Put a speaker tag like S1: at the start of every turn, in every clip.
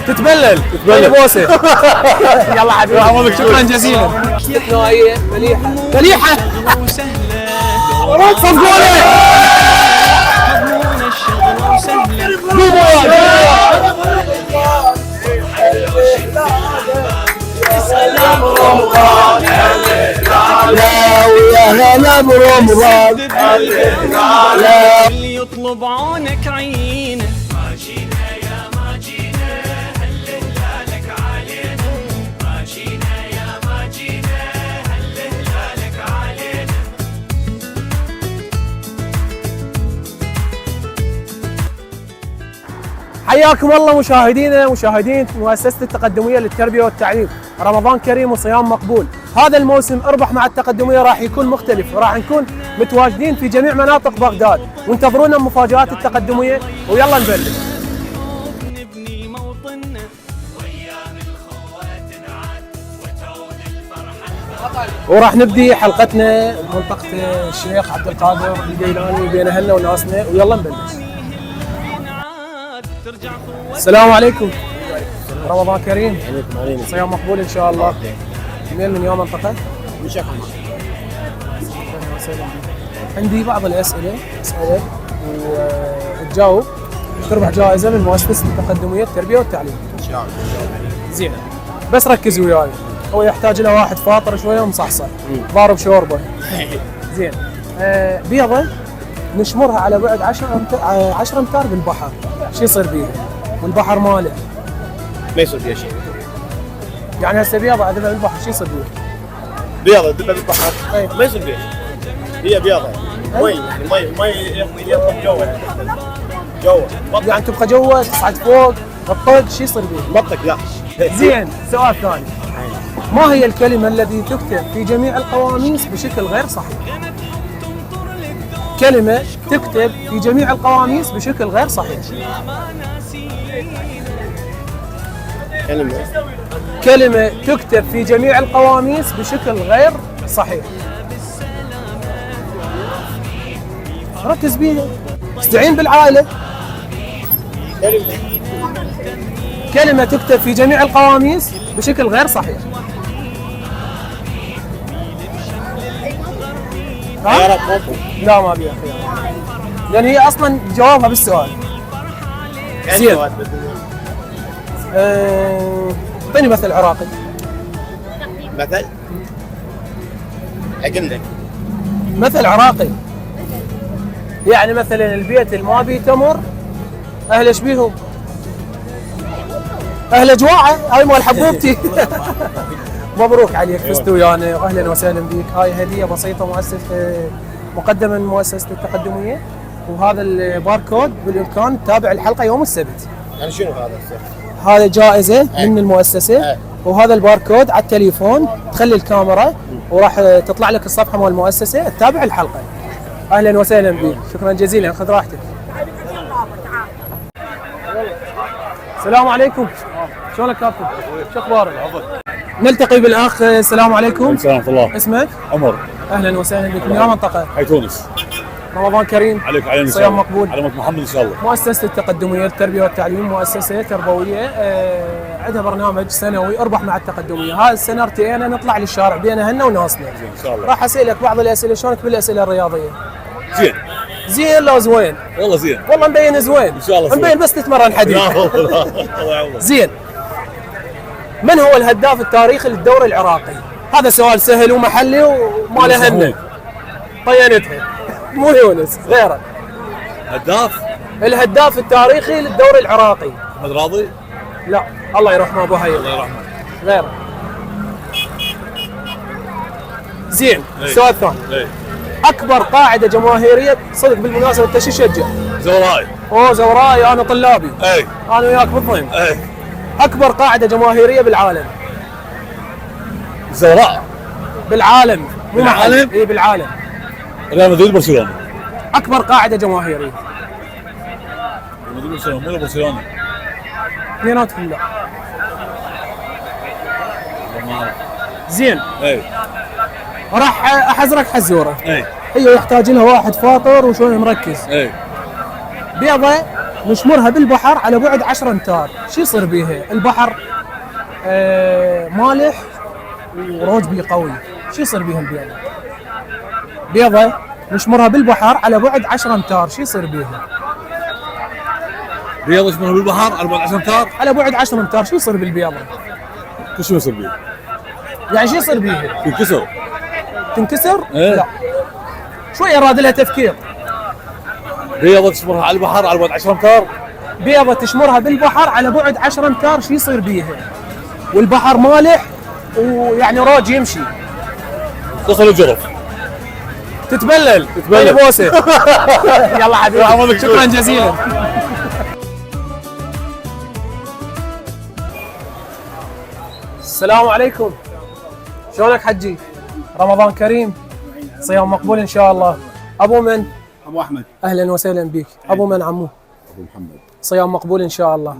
S1: تتبلل بوسه. يلا حبيبي شكرا جزيلا. نوعيه مليحه صفقوا لي. سلام رمضان لا ويا هلا برمضان لا
S2: اللي يطلب عونك عينه ما جينا يا ما جينا هل هلالك علينا ما جينا يا ما جينا هل هلالك علينا.
S1: حياكم الله مشاهدينا مشاهدين مؤسسة التقدمية للتربية والتعليم. رمضان كريم وصيام مقبول. هذا الموسم اربح مع التقدمية راح يكون مختلف وراح نكون متواجدين في جميع مناطق بغداد وانتظرونا مفاجآت التقدمية ويلا نبلش.
S2: نبني موطننا وايام الخوات نعاد وتعود الفرحة.
S1: وراح نبدي حلقتنا بمنطقة الشيخ عبد القادر الجيلاني بين اهلنا وناسنا ويلا نبلش. السلام عليكم. رمضان كريم. صيام مقبول ان شاء الله. من يوم منطقة؟
S3: من شيخ عمر.
S1: عندي بعض الاسئله اسالك وتجاوب تربح جائزه من مؤسسه التقدميه التربيه والتعليم.
S3: ان شاء الله.
S1: زين بس ركز وياي. هو يحتاج له واحد فاطر شويه ومصحصح ضارب شوربه. زين بيضه نشمرها على بعد 10 امتار بالبحر، شو يصير بيها؟ والبحر مالح.
S3: ما يصير فيها شيء.
S1: يعني هسه بيضه اذبها بالبحر شو يصير بيها؟
S3: بيضة تذبح بالبحر
S1: أي.
S3: ما يصير فيها شيء. هي بيضة مي يعني مي يطلق جوا
S1: يعني تبقى جوا تصعد فوق الطق شو يصير بيها؟
S3: مطق لا.
S1: زين سؤال ثاني. ما هي الكلمة التي تكتب في جميع القواميس بشكل غير صحيح؟ كلمة تكتب في جميع القواميس بشكل غير صحيح. كلمة تكتب في جميع القواميس بشكل غير صحيح. ركز بيها. استعين بالعائلة. كلمة تكتب في جميع القواميس بشكل غير صحيح.
S3: خيارات موقف.
S1: لا ما بيها خيار. لأن هي أصلاً جوابها بالسؤال. زين. اعطيني مثل عراقي.
S3: مثل؟ عندك
S1: مثل عراقي. يعني مثلا البيت اللي ما بيه تمر أهله ايش بيهم؟ أهله جواعة هاي مال حبوبتي. مبروك عليك فزت ويانا واهلا وسهلا بك. هاي هديه بسيطه مقدمه من مؤسسه التقدميه وهذا الباركود بالامكان تتابع الحلقه يوم السبت.
S3: يعني شنو هذا السبت؟
S1: هذا جائزه من المؤسسه وهذا الباركود على التليفون تخلي الكاميرا وراح تطلع لك الصفحه مال المؤسسه تتابع الحلقه. اهلا وسهلا بك شكرا جزيلا خذ راحتك. السلام عليكم. شلونك كابتن؟ شو اخبارك؟ نلتقي بالاخ. السلام عليكم.
S4: السلام ورحمه الله.
S1: اسمك؟
S4: عمر.
S1: اهلا وسهلا بك. من اي منطقه؟
S4: حي تونس.
S1: رمضان كريم.
S4: عليك وعلينا.
S1: صيام مقبول.
S4: على محمد ان شاء الله.
S1: مؤسسه التقدميه للتربيه والتعليم مؤسسه تربويه عندها برنامج سنوي اربح مع التقدميه. هذه السنه ارتئينا نطلع للشارع بين اهلنا وناسنا.
S4: ان شاء الله.
S1: راح اسالك بعض الاسئله. شلونك بالاسئله الرياضيه؟
S4: زين.
S1: زين لو زوين؟
S4: والله زين.
S1: والله مبين زوين.
S4: ان شاء الله
S1: مبين بس تتمرن حديد.
S4: لا والله الله يعوضك.
S1: زين. من هو الهداف التاريخي للدوري العراقي؟ هذا سؤال سهل ومحلي وما له همه. طينتها. مو يونس غيره.
S4: هداف؟
S1: الهداف التاريخي للدوري العراقي.
S4: احمد راضي؟
S1: لا الله يرحمه ابو هيثم.
S4: الله يرحمه.
S1: غيره. زين السؤال الثاني. اكبر قاعده جماهيريه صدق بالمناسبه انت شو تشجع؟
S4: زوراي.
S1: اوه زوراي انا طلابي.
S4: اي
S1: انا وياك بالضيم.
S4: اي.
S1: اكبر قاعده جماهيريه بالعالم.
S4: زوراء.
S1: بالعالم مو
S4: بالعالم؟
S1: اي بالعالم.
S4: ريال مدريد برشلونه.
S1: اكبر قاعده جماهيريه.
S4: ريال مدريد برشلونه مو برشلونه.
S1: اثنيناتهم لا.
S4: ما اعرف.
S1: زين
S3: اي
S1: راح احزرك حزوره.
S3: اي
S1: هي يحتاج لها واحد فاطر وشوي مركز.
S3: اي
S1: بيضه نشمرها بالبحر على بعد 10 امتار، شو يصير بيها؟ البحر مالح وروج بيه قوي، شو يصير بيها البيضة؟ بيضة نشمرها بالبحر على بعد 10 امتار، شو يصير بيها؟
S4: بيضة اسمها بالبحر على بعد 10 امتار.
S1: على بعد 10 امتار شو يصير بالبيضة؟
S4: شو يصير بيه؟
S1: يعني شو يصير بيها؟
S4: ينكسر.
S1: تنكسر؟
S4: إيه؟
S1: لا شوية راد لها تفكير.
S4: بيضة تشمرها على البحر على بعد 10 امتار.
S1: بيضة تشمرها بالبحر على بعد 10 امتار شو يصير بيها؟ والبحر مالح ويعني روج يمشي.
S4: تصل الجرف.
S1: تتبلل
S4: تتبلل.
S1: بوسه. يلا حبيبي شكرا جزيلا. السلام عليكم، شلونك حجي؟ رمضان كريم، صيام مقبول ان شاء الله. ابو من؟
S3: ابو احمد.
S1: اهلا وسهلا بك. ابو من عمو؟
S3: ابو محمد.
S1: صيام مقبول ان شاء الله.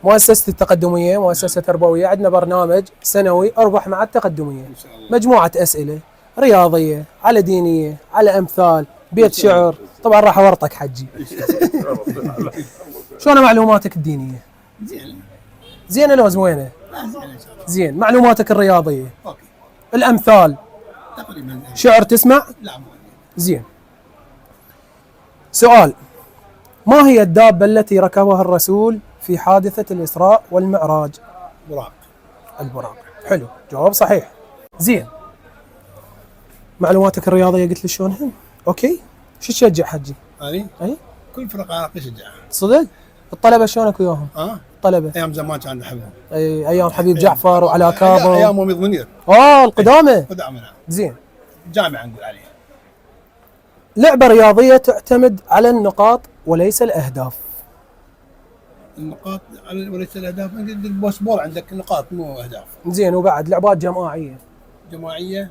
S1: مؤسسة التقدمية مؤسسة تربوية، عندنا برنامج سنوي اربح مع التقدمية، مجموعة اسئلة رياضية على دينية على امثال بيت شعر، طبعا راح اورطك حجي. شلون معلوماتك الدينية؟ زينة لو زوينة؟ زين. معلوماتك الرياضية؟
S3: اوكي.
S1: الامثال؟
S3: تقريبا.
S1: شعر تسمع؟
S3: لا
S1: زين. سؤال: ما هي الدابة التي ركبها الرسول في حادثة الإسراء والمعراج؟
S3: براق.
S1: البراق. حلو، جواب صحيح. زين. معلوماتك الرياضية قلت لي شلونها؟ اوكي. شو تشجع حجي؟
S3: هذه
S1: اي
S3: كل فرق عراقي شجعها.
S1: صدق؟ الطلبة شلونك وياهم؟ الطلبة
S3: ايام زمان كان نحبهم.
S1: اي ايام حبيب جعفر وعلى كاظم.
S3: ايام مميض منير.
S1: القدامى.
S3: قدامنا.
S1: زين.
S3: جامعه نقول عليها.
S1: لعبة رياضية تعتمد على النقاط وليس الأهداف.
S3: النقاط وليس الاهداف. البوسبول عندك نقاط مو اهداف.
S1: زين. وبعد لعبات جماعية.
S3: جماعيه.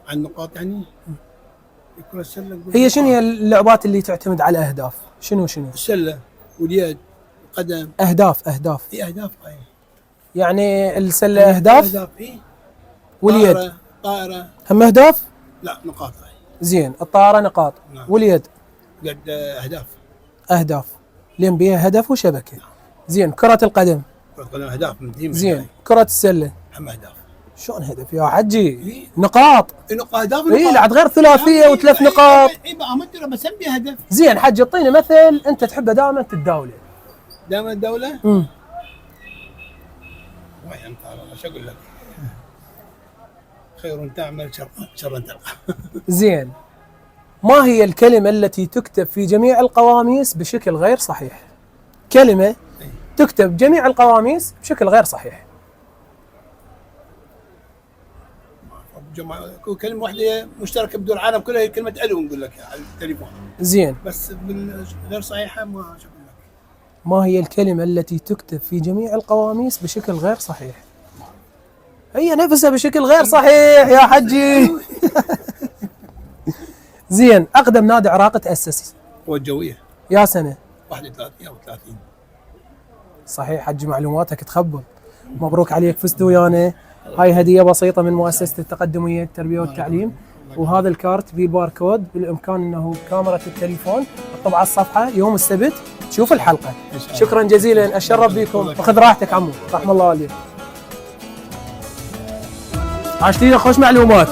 S3: عن نقاط يعني. كرة السله.
S1: هي شنو هي اللعبات اللي تعتمد على أهداف؟ شنو؟
S3: السله واليد القدم.
S1: أهداف.
S3: في اهداف هاي.
S1: يعني السلة أهداف
S3: إيه؟
S1: واليد
S3: طائره.
S1: هم أهداف؟
S3: لا نقاط هاي.
S1: زين. الطائرة نقاط.
S3: نعم.
S1: واليد
S3: قد اهداف.
S1: أهداف لين بيها هدف وشبكة. زين. كرة القدم.
S3: كرة القدم اهداف من ديما.
S1: زين. كرة السلة
S3: هم اهداف.
S1: شلون هدف يا حجي؟
S3: إيه؟
S1: نقاط.
S3: اهداف.
S1: اي لا عاد غير ثلاثية وثلاث نقاط.
S3: اي بقى مدري بسمي هدف.
S1: زين حجي اعطيني مثل انت تحبه دائما تتداوله.
S3: دائما الدولة.
S1: امم
S3: وين انت شو اقول لك؟ خير تعمل شر تلقى.
S1: زين. ما هي الكلمة التي تكتب في جميع القواميس بشكل غير صحيح؟ كلمة تكتب جميع القواميس بشكل غير صحيح.
S3: كلمة واحدة مشتركة بدول العالم كلها هي كلمة ألو نقول لك على التليفون.
S1: زين.
S3: بس غير صحيحة ما شو اقول لك.
S1: ما هي الكلمة التي تكتب في جميع القواميس بشكل غير صحيح؟ هي نفسها بشكل غير صحيح يا حجي. زين. أقدم نادي عراقي تأسس؟
S3: هو الجوية.
S1: يا سنة؟
S3: 31 أو 30.
S1: صحيح حجي، معلوماتك تخبل. مبروك عليك، فزت ويانا. هاي هدية بسيطة من مؤسسة التقدمية التربية والتعليم، وهذا الكارت بيه باركود، بالإمكان أنه بكاميرا التليفون تطبع على الصفحة يوم السبت تشوف الحلقة. شكرا جزيلا، أتشرف بكم، وخذ راحتك عمو، رحم الله والديك. عاشتينا خوش معلومات.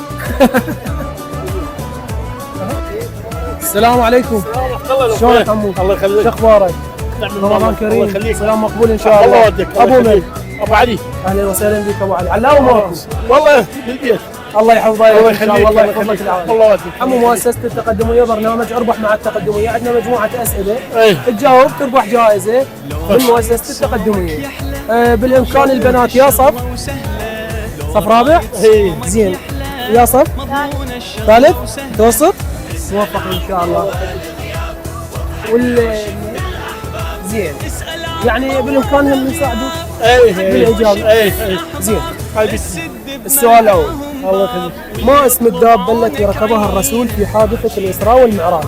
S1: السلام عليكم. شلونك عمو؟
S5: الله يخليك.
S1: شو اخبارك؟ رمضان كريم، صيام مقبول ان شاء الله. ابو من؟
S5: ابو علي.
S1: اهلا وسهلا بك ابو علي. علاوي ماكو؟
S5: والله بالبيت.
S1: الله يحفظك
S5: الله
S1: ان شاء الله.
S5: يخليك.
S1: الله يحفظ لك العافيه.
S5: الله يوديك.
S1: عمو مؤسسة التقدمية برنامج اربح مع التقدمية، عندنا مجموعة اسئلة
S5: ايه.
S1: تجاوب تربح جائزة من مؤسسة التقدمية. بالامكان البنات يا صف رابع؟
S5: ايه.
S1: زين. يا صف ثالث متوسط؟ موفق ان شاء الله. زين. يعني بالامكانهم يساعدوا
S5: ايه.
S1: بالاجابه.
S5: ايه.
S1: زين.
S5: هاي
S1: السؤال الاول:
S5: الله يخليك.
S1: ما اسم الدابه التي ركبها الرسول في حادثه الاسراء والمعراج؟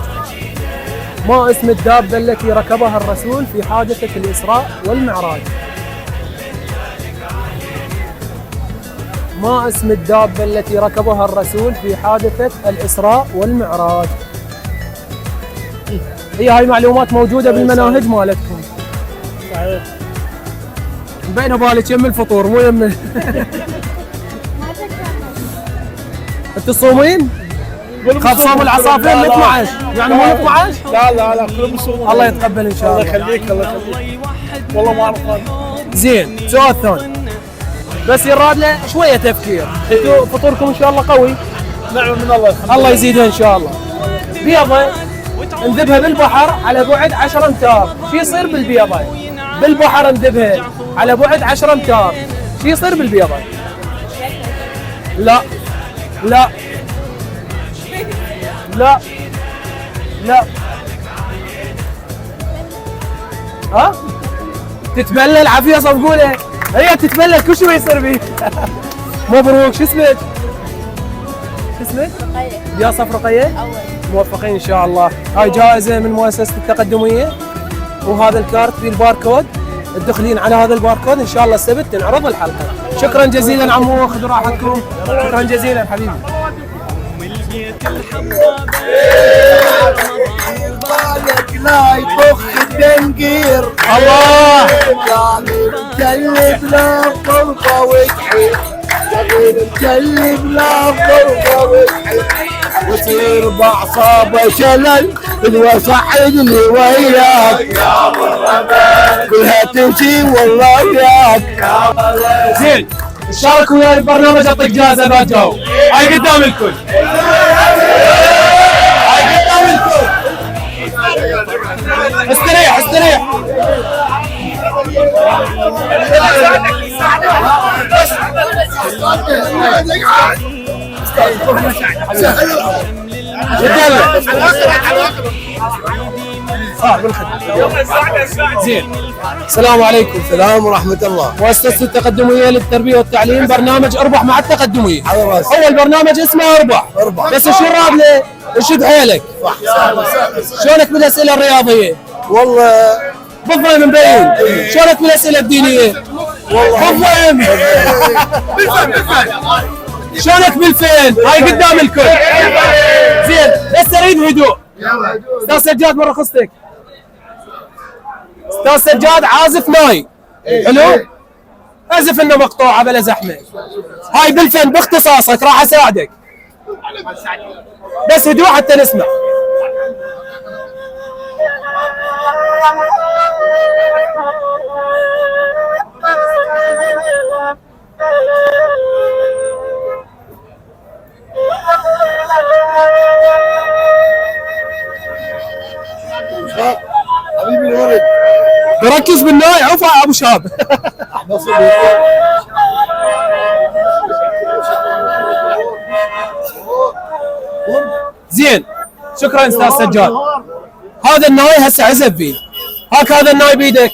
S1: ما اسم الدابه التي ركبها الرسول في حادثه الاسراء والمعراج؟ ما اسم الدابه التي ركبها الرسول في حادثه الاسراء والمعراج؟ هي هاي معلومات موجوده بالمناهج مالتكم.
S5: صحيح.
S1: مبينه بالك يم الفطور مو يم انت تصومين؟ خاف صوم العصافير من 12 يعني مو 12؟
S5: لا كلهم يصومون.
S1: الله يتقبل ان شاء
S5: الله
S1: الله.
S5: يخليك الله يخليك. والله ما اعرف هذا.
S1: زين السؤال الثاني بس يراد له شويه تفكير. انتوا فطوركم ان شاء الله قوي.
S5: نعم من الله الحمد
S1: الله يزيدها ان شاء الله. بيضه نذبها بالبحر على بعد 10 امتار، شو يصير بالبيضه؟ بالبحر نذبها على بعد 10 امتار، شو يصير بالبيضه؟ لا لا لا لا ها؟ تتبلل عافيه صفقوله، هي تتبلل كل شيء يصير بيه. مبروك. شو اسمك؟ شو اسمك؟
S6: رقية.
S1: يا صف رقية؟
S6: أول.
S1: موفقين ان شاء الله. هاي جائزة من مؤسسة التقدمية، وهذا الكارت فيه الباركود، تدخلين على هذا الباركود ان شاء الله السبت تنعرض الحلقة. شكرا جزيلا عمو، خذوا راحتكم. شكرا جزيلا حبيبي.
S2: والبيت الحمراء
S5: بالك لا يطخ الدنقير.
S1: الله
S5: مكلب لا فرقه وجحي. مكلب لا فرقه وجحي. وتصير باعصابه شلل وصعدني وياك يا ابو الرباب كلها تمشي والله وياك.
S1: زين اشتركوا وياي البرنامج اعطيك جائزة ما تجاوب. هاي قدام الكل. هاي قدام الكل. استريح استريح. زين السلام عليكم.
S5: السلام ورحمة الله.
S1: مؤسسة التقدمية للتربية والتعليم، برنامج اربح مع التقدمية.
S5: على راسي.
S1: اول برنامج اسمه اربح.
S5: اربح.
S1: بس شو الراب له؟ شد حيلك. شلونك بالاسئلة الرياضية؟
S5: والله
S1: بالضبط مبين. شلونك بالاسئلة الدينية؟ والله بالضبط. شلونك بالفين؟ هاي قدام الكل. زين بس اريد هدوء. استاذ سجاد من رخصتك. استاذ سجاد عازف ناي. حلو؟ اعزف لنا مقطوعه بلا زحمه. هاي بالفن باختصاصك راح اساعدك. بس هدوء حتى نسمع.
S5: حبيبي الولد.
S1: بركز بالناي عفا ابو شاب. زين شكرا استاذ سجاد. هذا الناي هسه عزف فيه. هاك هذا الناي بيدك.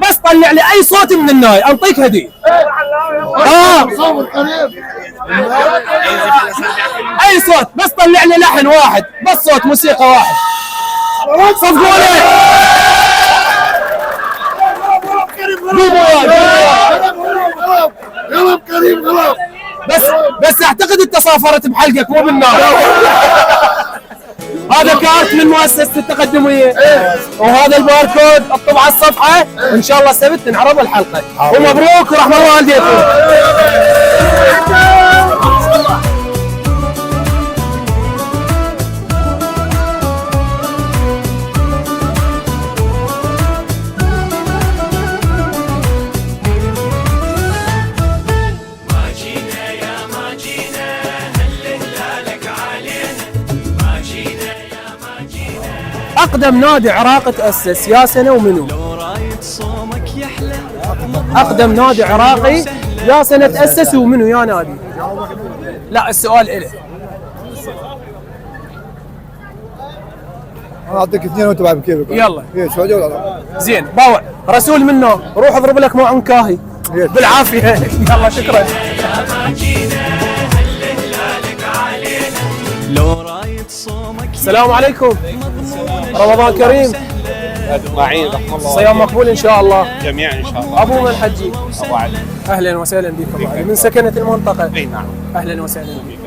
S1: بس طلع لي اي صوت من الناي انطيك هديه.
S5: صور قريب.
S1: اي صوت بس طلع لي لحن واحد، بس صوت موسيقى واحد. صفقوا لي.
S5: غلب كريم غلب.
S1: بس اعتقد انت صافرت بحلقك مو بالنار. هذا كارت من مؤسسة التقدمية، وهذا الباركود اكتب على الصفحة، وان شاء الله السبت تنعرض الحلقة. ومبروك ورحمة الله والديكم. أقدم نادي عراقي تأسس يا سنة ومنو؟
S2: لو رايد صومك يحلى.
S1: أقدم نادي عراقي يا سنة تأسس ومنو يا نادي؟ لا السؤال إله.
S5: انا اعطيك اثنين وانت بعد بكيفك.
S1: يلا.
S5: ايش شو جوله؟
S1: زين باوع رسول منا روح اضرب لك معن كاهي بالعافية. يلا شكرا.
S2: لو رايد صومك
S1: السلام عليكم. رمضان كريم.
S3: معين رحم الله
S1: صيام مقبول ان شاء الله.
S3: جميعا ان شاء الله.
S1: ابو من حجي؟
S3: ابو علي.
S1: اهلا وسهلا بك ابو علي من سكنة المنطقة.
S3: اي نعم.
S1: اهلا وسهلا بك.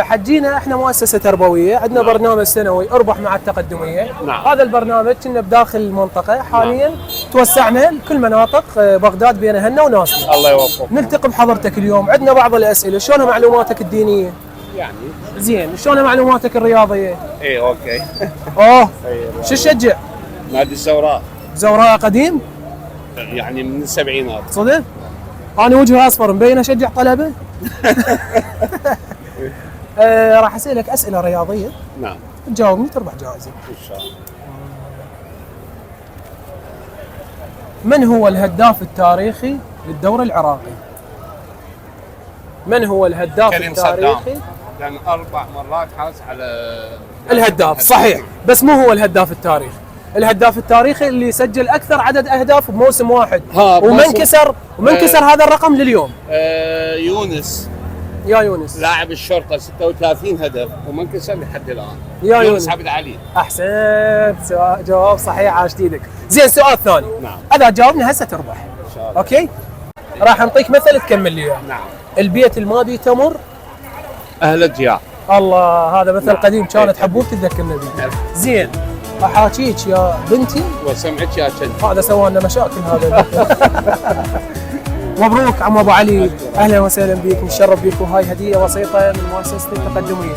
S1: حجينا احنا مؤسسة تربوية، عندنا برنامج سنوي اربح مع التقدمية.
S3: نعم.
S1: هذا البرنامج كنا بداخل المنطقة، حاليا توسعنا لكل مناطق بغداد بين هنا وناسنا.
S3: الله يوفقك.
S1: نلتقي بحضرتك اليوم، عندنا بعض الاسئلة، شلون معلوماتك الدينية؟
S3: يعني
S1: زين، شلون معلوماتك الرياضية؟
S3: اي اوكي.
S1: اوه
S3: أي.
S1: شو تشجع؟
S3: نادي الزوراء
S1: زوراء قديم؟
S3: يعني من السبعينات.
S1: صدق؟ انا وجهي اصفر مبين اشجع طلبه. راح اسالك اسئله رياضيه،
S3: نعم
S1: تجاوبني تربح جائزه.
S3: ان شاء الله.
S1: من هو الهداف التاريخي للدوري العراقي؟ من هو الهداف
S3: كريم صدام.
S1: التاريخي؟
S3: لان 4 مرات حاز على
S1: الهداف صحيح، بس مو هو الهداف التاريخي. الهداف التاريخي اللي سجل اكثر عدد اهداف بموسم واحد، ومن كسر هذا الرقم لليوم؟
S3: يونس
S1: يا يونس
S3: لاعب الشرطه 36 هدف وما انكسر لحد الان.
S1: يا
S3: يونس عبد علي.
S1: احسنت، جواب صحيح، عاشت ايدك. زين سؤال ثاني.
S3: نعم.
S1: اذا جاوبنا هسه تربح.
S3: ان شاء الله.
S1: اوكي؟ راح نعطيك مثل تكمل لي اياه.
S3: نعم.
S1: البيت الماضي تمر.
S3: اهل الجياع.
S1: الله، هذا مثل
S3: نعم.
S1: قديم كانت حبوب تتذكرنا به. زين، احاكيك يا بنتي.
S3: وسمعت يا كنت.
S1: هذا سوى لنا مشاكل هذا. مبروك عم ابو علي، اهلا وسهلا بك، نتشرف بك، وهاي هديه بسيطه من مؤسسه التقدميه.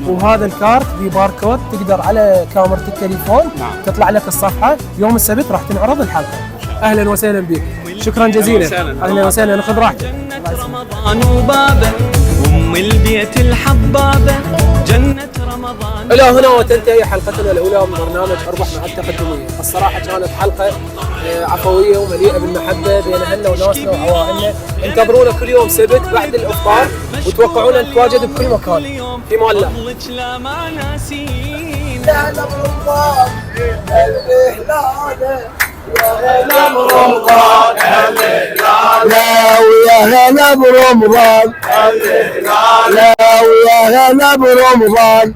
S1: وهذا الكارت بباركود تقدر على كاميرا التليفون
S3: نعم.
S1: تطلع لك الصفحه، يوم السبت راح تنعرض الحلقه. اهلا وسهلا بك، شكرا جزيلا. اهلا وسهلا، خذ راحتك.
S2: جنة رمضان وبابه ام البيت الحبابه جنة رمضان.
S1: الى هنا وتنتهي حلقتنا الاولى من برنامج اربح مع التقدميه. الصراحه كانت حلقه عفويه ومليئه بالمحبه بين اهلنا وناسنا وعوائلنا. انتظرونا كل يوم سبت بعد الافطار، وتوقعونا نتواجد بكل مكان. في مان الله.
S2: فضلك لا ما ناسين.
S5: لا ويا هلا برمضان، لا ويا هلا برمضان،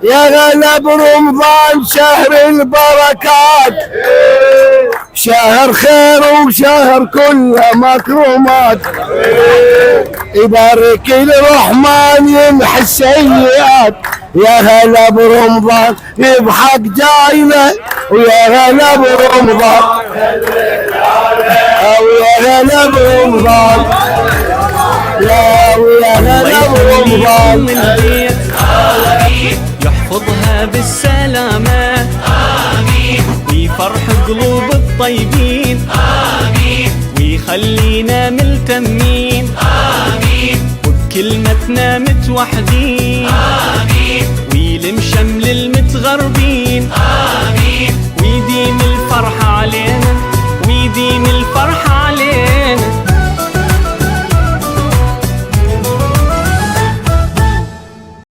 S5: يا هلا برمضان شهر البركات، شهر خير وشهر كله مكرمات، يبارك الرحمن يمحي السيئات، يا هلا برمضان يضحك جاينا، ويا هلا برمضان، ويا هلا برمضان، يا ويا هلا برمضان،
S2: يحفظها بالسلامة آمين، ويفرح قلوب الطيبين آمين، ويخلينا ملتمين آمين، وبكلمتنا متوحدين آمين، ويلم شمل المتغربين آمين، ويديم الفرحة علينا ويديم